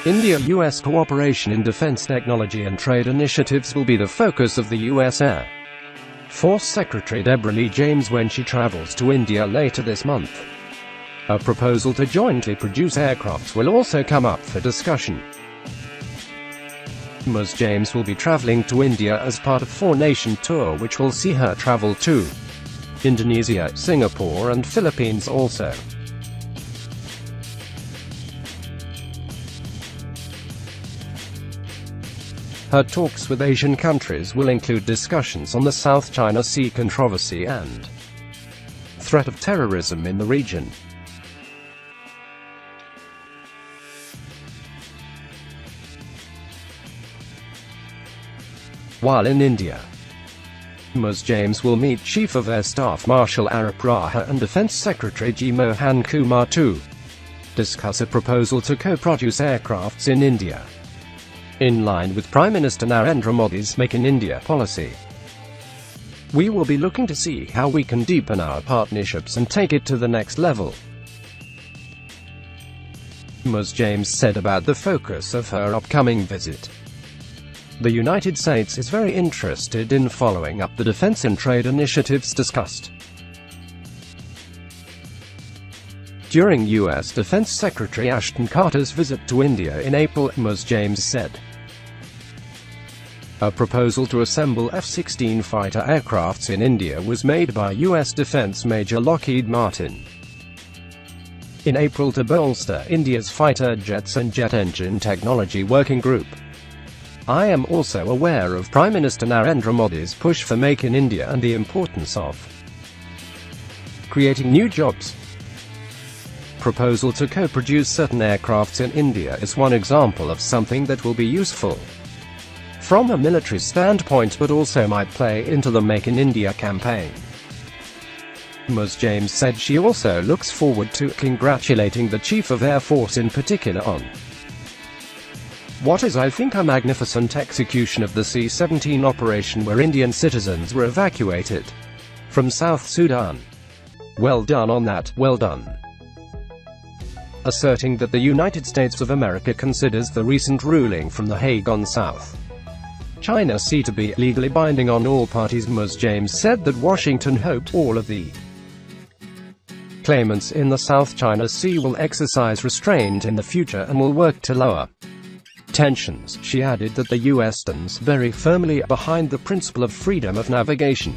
India-US cooperation in defense technology and trade initiatives will be the focus of the U.S. Air Force Secretary Deborah Lee James when she travels to India later this month. A proposal to jointly produce aircraft will also come up for discussion. Ms. James will be traveling to India as part of a four-nation tour which will see her travel to Indonesia, Singapore and Philippines also. Her talks with Asian countries will include discussions on the South China Sea controversy and threat of terrorism in the region. While in India, Ms. James will meet Chief of Air Staff Marshal Arup Raha and Defense Secretary Mohan Kumar to discuss a proposal to co-produce aircrafts in India, in line with Prime Minister Narendra Modi's Make in India policy. We will be looking to see how we can deepen our partnerships and take it to the next level, Ms. James said about the focus of her upcoming visit. The United States is very interested in following up the defense and trade initiatives discussed during U.S. Defense Secretary Ashton Carter's visit to India in April, Ms. James said. A proposal to assemble F-16 fighter aircrafts in India was made by U.S. Defense Major Lockheed Martin in April to bolster India's fighter jets and jet engine technology working group. I am also aware of Prime Minister Narendra Modi's push for Make in India and the importance of creating new jobs. Proposal to co-produce certain aircrafts in India is one example of something that will be useful from a military standpoint but also might play into the Make in India campaign. Ms. James said she also looks forward to congratulating the Chief of Air Force in particular on what is, I think, a magnificent execution of the C-17 operation where Indian citizens were evacuated from South Sudan. Well done on that, well done. Asserting that the United States of America considers the recent ruling from The Hague on South China Sea to be legally binding on all parties, Ms. James said that Washington hoped all of the claimants in the South China Sea will exercise restraint in the future and will work to lower tensions. She added that the U.S. stands very firmly behind the principle of freedom of navigation.